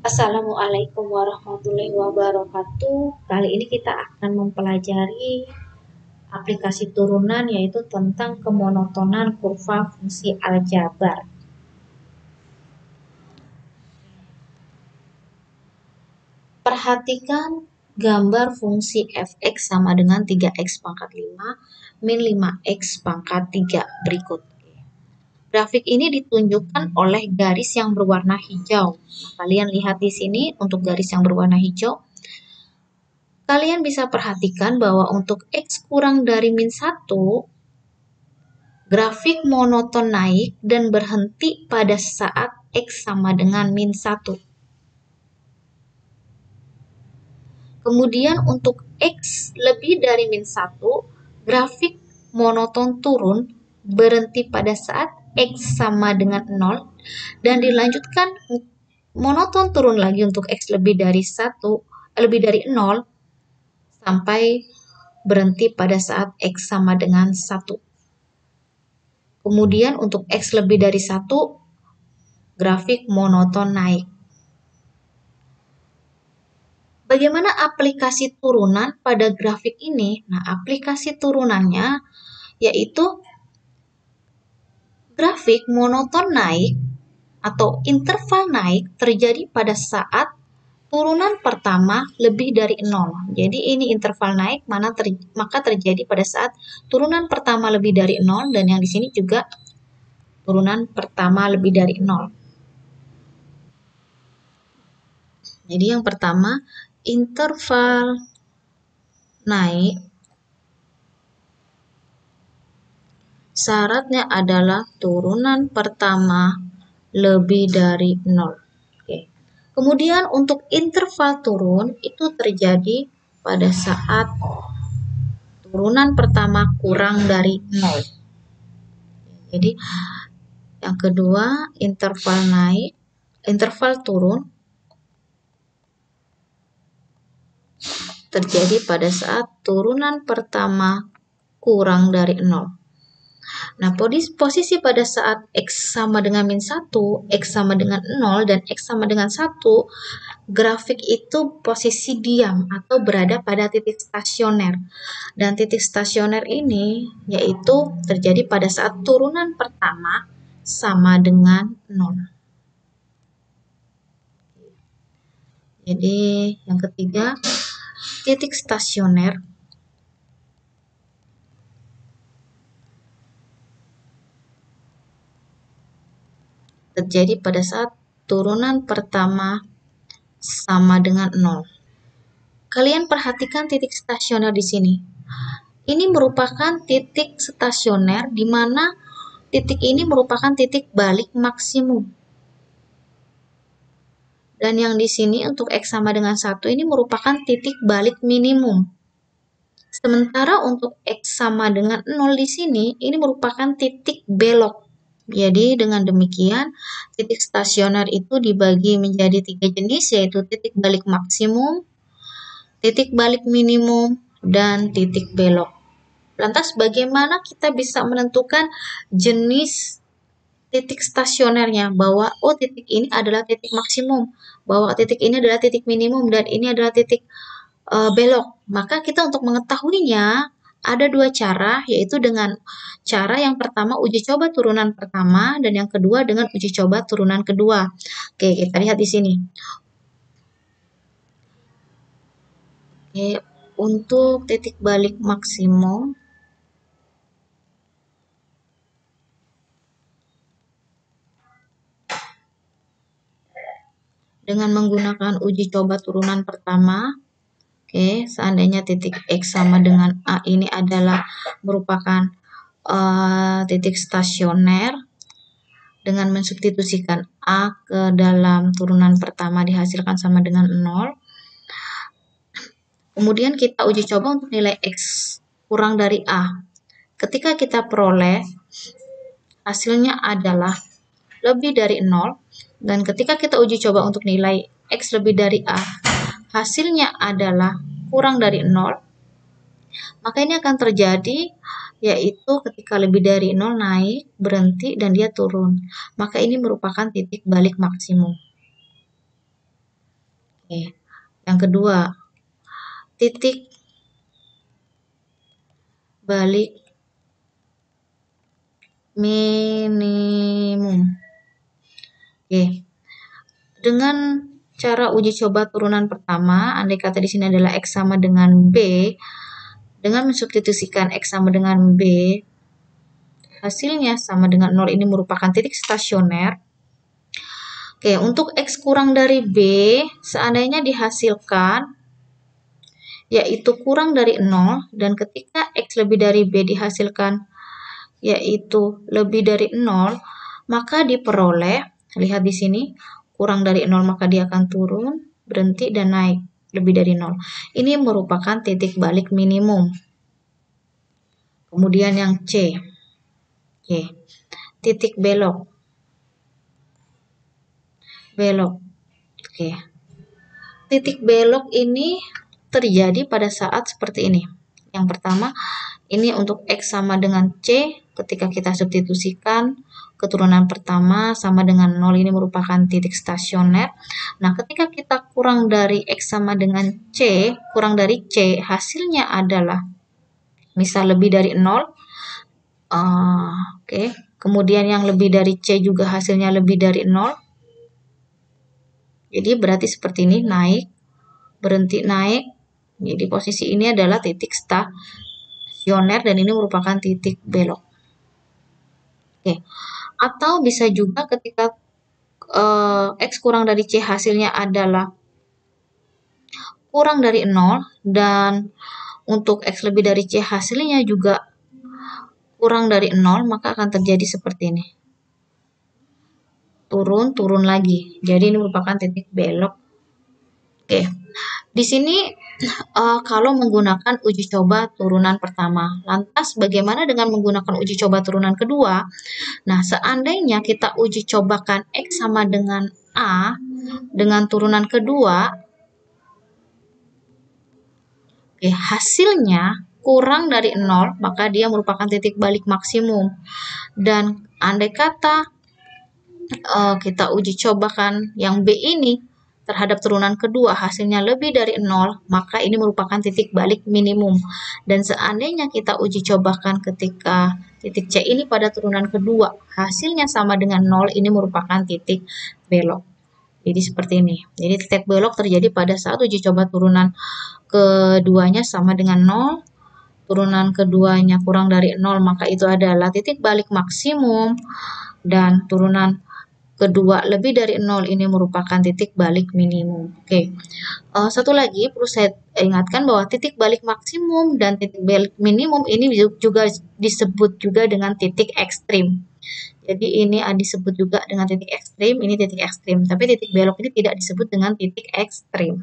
Assalamualaikum warahmatullahi wabarakatuh. Kali ini kita akan mempelajari aplikasi turunan yaitu tentang kemonotonan kurva fungsi aljabar. Perhatikan gambar fungsi fx sama dengan 3x pangkat 5 min 5x pangkat 3 berikut. Grafik ini ditunjukkan oleh garis yang berwarna hijau. Kalian lihat di sini untuk garis yang berwarna hijau. Kalian bisa perhatikan bahwa untuk X kurang dari min 1, grafik monoton naik dan berhenti pada saat X sama dengan min 1. Kemudian untuk X lebih dari min 1, grafik monoton turun berhenti pada saat X sama dengan 0 dan dilanjutkan monoton turun lagi untuk X lebih dari 0 sampai berhenti pada saat X sama dengan 1. Kemudian untuk X lebih dari 1, grafik monoton naik. Bagaimana aplikasi turunan pada grafik ini? Nah, aplikasi turunannya yaitu grafik monoton naik atau interval naik terjadi pada saat turunan pertama lebih dari 0. Jadi ini interval naik maka terjadi pada saat turunan pertama lebih dari 0 dan yang di sini juga turunan pertama lebih dari 0. Jadi yang pertama interval naik syaratnya adalah turunan pertama lebih dari 0. Oke. Kemudian untuk interval turun itu terjadi pada saat turunan pertama kurang dari 0. Jadi yang kedua interval turun terjadi pada saat turunan pertama kurang dari 0. Nah, posisi pada saat X sama dengan min 1, X sama dengan 0, dan X sama dengan 1, grafik itu posisi diam atau berada pada titik stasioner. Dan titik stasioner ini yaitu terjadi pada saat turunan pertama sama dengan 0. Jadi yang ketiga, titik stasioner terjadi pada saat turunan pertama sama dengan 0. Kalian perhatikan titik stasioner di sini. Ini merupakan titik stasioner di mana titik ini merupakan titik balik maksimum. Dan yang di sini untuk X sama dengan 1 ini merupakan titik balik minimum. Sementara untuk X sama dengan 0 di sini, ini merupakan titik belok. Jadi dengan demikian, titik stasioner itu dibagi menjadi 3 jenis, yaitu titik balik maksimum, titik balik minimum, dan titik belok. Lantas bagaimana kita bisa menentukan jenis titik stasionernya, bahwa titik ini adalah titik maksimum, bahwa titik ini adalah titik minimum, dan ini adalah titik belok? Maka kita untuk mengetahuinya ada 2 cara, yaitu dengan cara yang pertama uji coba turunan pertama dan yang kedua dengan uji coba turunan kedua. Oke, kita lihat di sini. Oke, untuk titik balik maksimum dengan menggunakan uji coba turunan pertama. Oke, seandainya titik X sama dengan A ini adalah merupakan titik stasioner, dengan mensubstitusikan A ke dalam turunan pertama dihasilkan sama dengan 0. Kemudian kita uji coba untuk nilai X kurang dari A. Ketika kita peroleh, hasilnya adalah lebih dari 0. Dan ketika kita uji coba untuk nilai X lebih dari A, hasilnya adalah kurang dari 0. Maka ini akan terjadi, yaitu ketika lebih dari 0 naik, berhenti, dan dia turun. Maka ini merupakan titik balik maksimum. Oke. Yang kedua, titik balik minimum. Oke. Dengan cara uji coba turunan pertama, andai kata di sini adalah X sama dengan B, dengan mensubstitusikan X sama dengan B, hasilnya sama dengan 0 ini merupakan titik stasioner. Oke, untuk X kurang dari B, seandainya dihasilkan, yaitu kurang dari 0, dan ketika X lebih dari B dihasilkan, yaitu lebih dari 0, maka diperoleh, lihat di sini, kurang dari 0 maka dia akan turun, berhenti, dan naik lebih dari 0. Ini merupakan titik balik minimum. Kemudian yang C. Oke. Titik belok. Belok. Oke. Titik belok ini terjadi pada saat seperti ini. Yang pertama, ini untuk X sama dengan C, ketika kita substitusikan keturunan pertama sama dengan 0 ini merupakan titik stasioner. Nah, ketika kita kurang dari X sama dengan C, kurang dari C, hasilnya adalah misal lebih dari 0. Oke. Kemudian yang lebih dari C juga hasilnya lebih dari 0. Jadi berarti seperti ini, naik, berhenti, naik. Jadi posisi ini adalah titik stasioner dan ini merupakan titik belok. Oke. Atau bisa juga ketika X kurang dari C hasilnya adalah kurang dari 0 dan untuk X lebih dari C hasilnya juga kurang dari 0, maka akan terjadi seperti ini. Turun, turun lagi. Jadi ini merupakan titik belok. Oke. Di sini kalau menggunakan uji coba turunan pertama. Lantas bagaimana dengan menggunakan uji coba turunan kedua? Nah, seandainya kita uji cobakan X sama dengan A dengan turunan kedua, oke, hasilnya kurang dari 0, maka dia merupakan titik balik maksimum. Dan andai kata kita uji cobakan yang B ini terhadap turunan kedua hasilnya lebih dari 0, maka ini merupakan titik balik minimum. Dan seandainya kita uji cobakan ketika titik C ini pada turunan kedua hasilnya sama dengan 0, ini merupakan titik belok. Jadi seperti ini. Jadi titik belok terjadi pada saat uji coba turunan keduanya sama dengan 0, turunan keduanya kurang dari 0, maka itu adalah titik balik maksimum, dan turunan kedua lebih dari 0 ini merupakan titik balik minimum. Oke. Satu lagi perlu saya ingatkan bahwa titik balik maksimum dan titik balik minimum ini juga disebut juga dengan titik ekstrim. Jadi ini disebut juga dengan titik ekstrim, ini titik ekstrim. Tapi titik belok ini tidak disebut dengan titik ekstrim.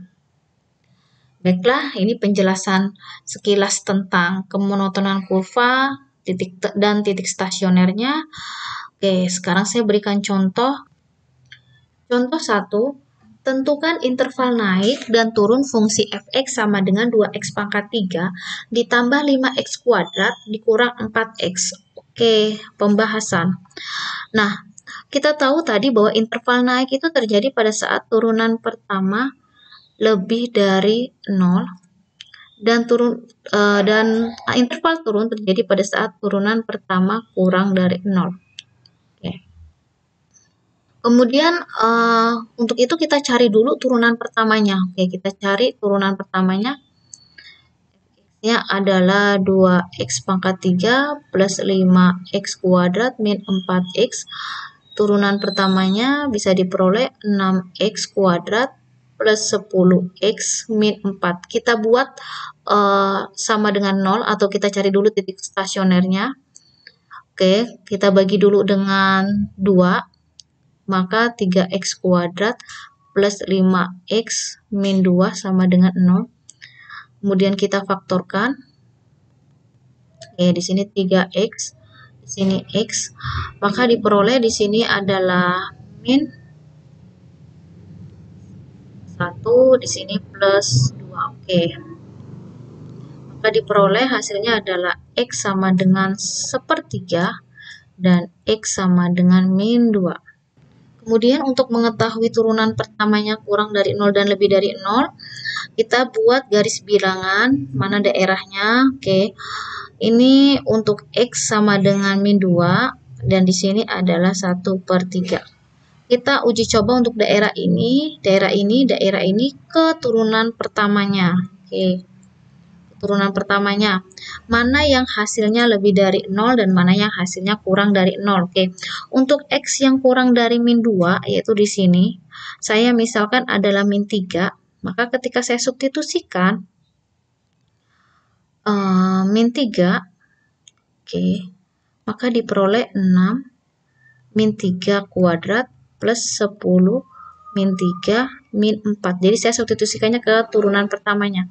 Baiklah, ini penjelasan sekilas tentang kemonotonan kurva dan titik stasionernya. Oke, sekarang saya berikan contoh. Contoh 1, tentukan interval naik dan turun fungsi f(x) sama dengan 2x pangkat 3 ditambah 5x kuadrat dikurang 4x. Oke, pembahasan. Nah, kita tahu tadi bahwa interval naik itu terjadi pada saat turunan pertama lebih dari 0 dan interval turun terjadi pada saat turunan pertama kurang dari 0. Kemudian untuk itu kita cari dulu turunan pertamanya. Oke, kita cari turunan pertamanya. X-nya adalah 2x pangkat 3 plus 5x kuadrat min 4x. Turunan pertamanya bisa diperoleh 6x kuadrat plus 10x min 4. Kita buat sama dengan 0 atau kita cari dulu titik stasionernya. Oke, kita bagi dulu dengan 2. Maka 3x kuadrat plus 5x min 2 sama dengan 0. Kemudian kita faktorkan. Oke, di sini 3x, di sini x. Maka diperoleh di sini adalah min 1, di sini plus 2. Oke. Maka diperoleh hasilnya adalah x sama dengan 1/3 dan x sama dengan min 2. Kemudian untuk mengetahui turunan pertamanya kurang dari 0 dan lebih dari 0, kita buat garis bilangan mana daerahnya. Oke. Ini untuk X sama dengan min 2 dan di sini adalah 1/3. Kita uji coba untuk daerah ini, daerah ini ke turunan pertamanya. Oke. Turunan pertamanya. Mana yang hasilnya lebih dari 0 dan mana yang hasilnya kurang dari 0. Oke. Untuk X yang kurang dari min 2, yaitu di sini, saya misalkan adalah min 3, maka ketika saya substitusikan min 3, oke, maka diperoleh 6 min 3 kuadrat plus 10 min 3 min 4. Jadi saya substitusikannya ke turunan pertamanya.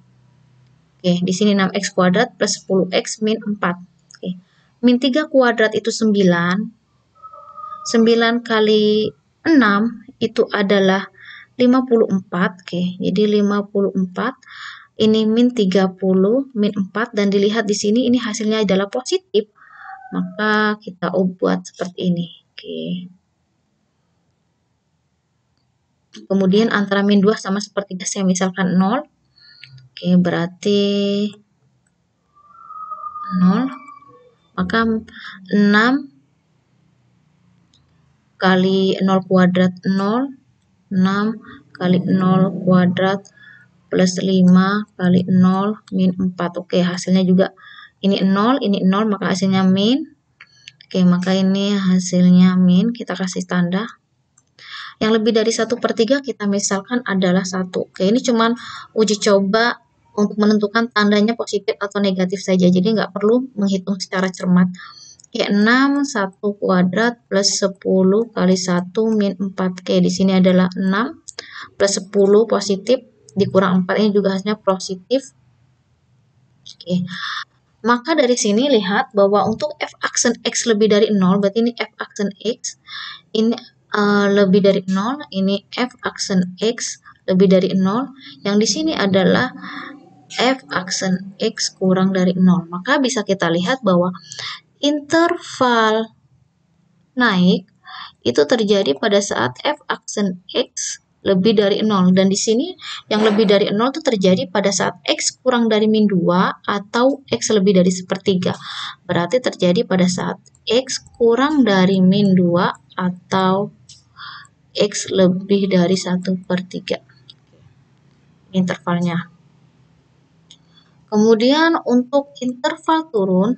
Oke, di sini 6x kuadrat plus 10x min 4. Oke. Min 3 kuadrat itu 9. 9 kali 6 itu adalah 54. Oke, jadi 54. Ini min 30 min 4 dan dilihat di sini ini hasilnya adalah positif. Maka kita buat seperti ini. Oke. Kemudian antara min 2 sama sepertiga saya misalkan 0. Oke, berarti 0. Maka 6 kali 0 kuadrat 0. 6 kali 0 kuadrat plus 5 kali 0 min 4. Oke, hasilnya juga ini 0, maka hasilnya min. Oke, maka ini hasilnya min. Kita kasih tanda. Yang lebih dari 1/3 kita misalkan adalah 1. Oke, ini cuman uji coba untuk menentukan tandanya positif atau negatif saja. Jadi nggak perlu menghitung secara cermat. Oke, 6, 1 kuadrat plus 10 kali 1 min 4. Oke, di sini adalah 6 plus 10 positif, dikurang 4 ini juga hasilnya positif. Oke. Maka dari sini lihat bahwa untuk f aksen X lebih dari 0, berarti ini f aksen X, ini lebih dari 0, ini f aksen X lebih dari 0, yang di sini adalah f aksen X kurang dari 0. Maka bisa kita lihat bahwa interval naik itu terjadi pada saat f aksen X lebih dari 0. Dan di sini yang lebih dari 0 itu terjadi pada saat X kurang dari min 2 atau X lebih dari 1/3. Berarti terjadi pada saat X kurang dari min 2 atau X lebih dari 1/3. Intervalnya. Kemudian untuk interval turun,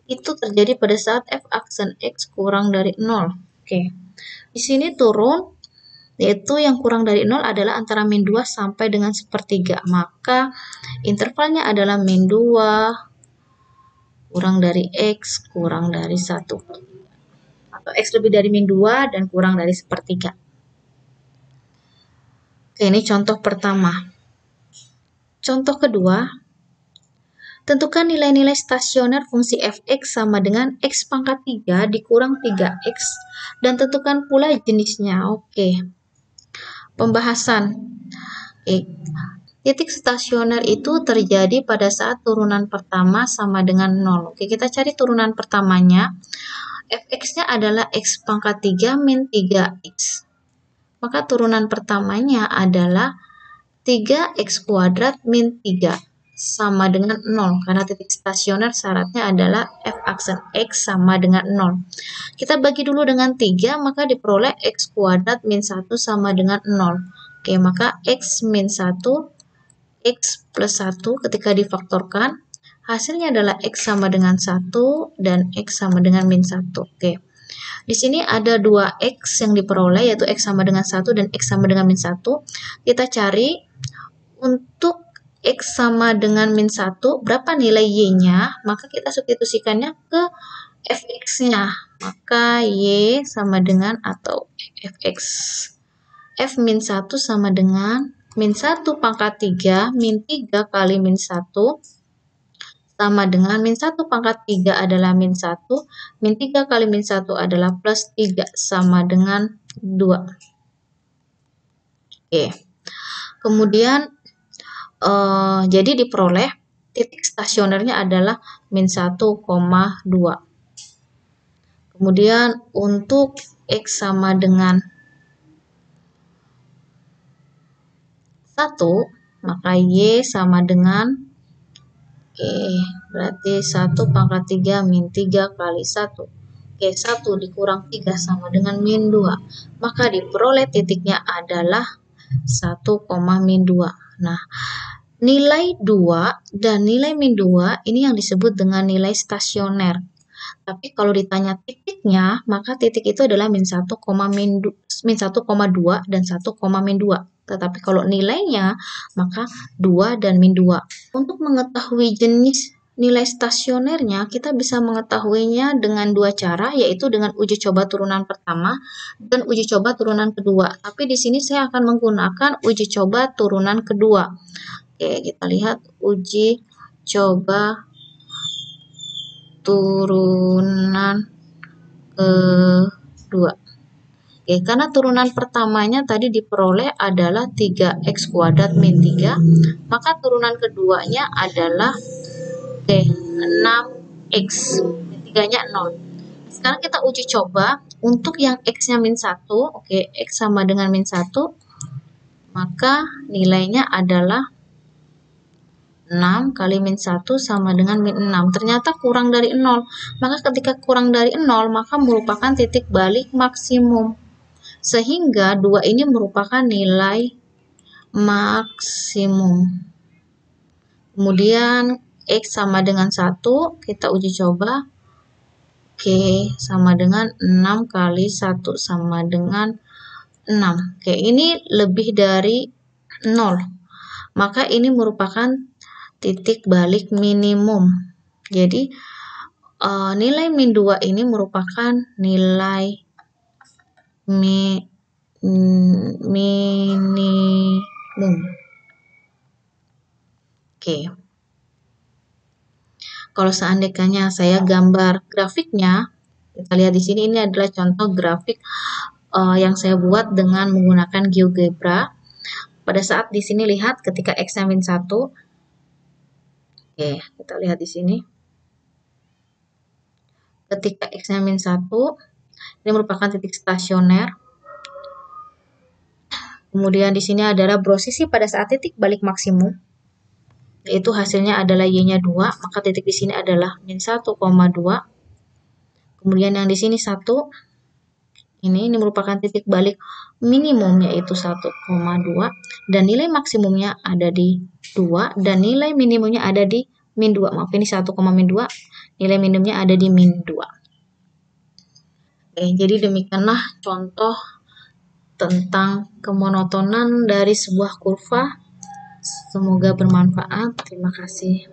itu terjadi pada saat f aksen X kurang dari 0. Oke. Di sini turun, yaitu yang kurang dari 0 adalah antara min 2 sampai dengan 1/3. Maka intervalnya adalah min 2 kurang dari X kurang dari 1/3. Atau X lebih dari min 2 dan kurang dari 1/3. Oke, ini contoh pertama. Contoh kedua, tentukan nilai-nilai stasioner fungsi f(x) sama dengan x pangkat 3 dikurang 3x dan tentukan pula jenisnya. Oke. Pembahasan. Titik stasioner itu terjadi pada saat turunan pertama sama dengan 0. Oke, kita cari turunan pertamanya. Fx-nya adalah x pangkat 3 min 3x. Maka turunan pertamanya adalah 3x kuadrat min 3 sama dengan 0. Karena titik stasioner syaratnya adalah f aksen X sama dengan 0. Kita bagi dulu dengan 3, maka diperoleh x kuadrat min 1 sama dengan 0. Oke, maka x min 1, x plus 1 ketika difaktorkan, hasilnya adalah x sama dengan 1 dan x sama dengan min 1. Oke. Di sini ada 2x yang diperoleh, yaitu x sama dengan 1 dan x sama dengan min 1. Kita cari untuk x sama dengan min 1, berapa nilai y-nya, maka kita substitusikannya ke fx-nya. Maka y sama dengan atau fx. F min 1 sama dengan min 1 pangkat 3, min 3 kali min 1, sama dengan min 1 pangkat 3 adalah min 1, min 3 kali min 1 adalah plus 3, sama dengan 2. Oke. Kemudian, jadi diperoleh titik stasionernya adalah min 1,2. Kemudian untuk X sama dengan 1, maka Y sama dengan, berarti 1 pangkat 3 min 3 kali 1. 1 dikurang 3 sama dengan min 2. Maka diperoleh titiknya adalah 1, min 2. Nah, nilai 2 dan nilai min 2 ini yang disebut dengan nilai stasioner. Tapi kalau ditanya titiknya, maka titik itu adalah min 1, min 1,2 dan 1, min 2. Tetapi kalau nilainya, maka 2 dan min 2. Untuk mengetahui jenis nilai stasionernya, kita bisa mengetahuinya dengan dua cara, yaitu dengan uji coba turunan pertama dan uji coba turunan kedua. Tapi di sini saya akan menggunakan uji coba turunan kedua. Oke, kita lihat uji coba turunan kedua. Oke, karena turunan pertamanya tadi diperoleh adalah 3x kuadrat min 3, maka turunan keduanya adalah 6x, min 3-nya 0. Sekarang kita uji coba untuk yang x-nya min 1, oke, x sama dengan min 1, maka nilainya adalah 6 kali min 1 sama dengan min 6. Ternyata kurang dari 0. Maka ketika kurang dari 0, maka merupakan titik balik maksimum. Sehingga 2 ini merupakan nilai maksimum. Kemudian X sama dengan 1, kita uji coba. Oke, sama dengan 6 kali 1 sama dengan 6. Oke, ini lebih dari 0. Maka ini merupakan titik balik minimum. Jadi nilai min 2 ini merupakan nilai minimum. Oke. Kalau seandainya saya gambar grafiknya, kita lihat di sini, ini adalah contoh grafik yang saya buat dengan menggunakan GeoGebra. Pada saat di sini lihat ketika X-nya min 1, oke, kita lihat di sini. Ketika X-nya min 1, ini merupakan titik stasioner. Kemudian di sini adalah posisi pada saat titik balik maksimum, yaitu hasilnya adalah Y-nya 2, maka titik di sini adalah min 1,2. Kemudian yang di sini 1, ini merupakan titik balik minimum, yaitu 1,2, dan nilai maksimumnya ada di 2, dan nilai minimumnya ada di min 2. Maaf, ini 1, min 2, nilai minimumnya ada di min 2. Oke, jadi demikianlah contoh tentang kemonotonan dari sebuah kurva. Semoga bermanfaat. Terima kasih.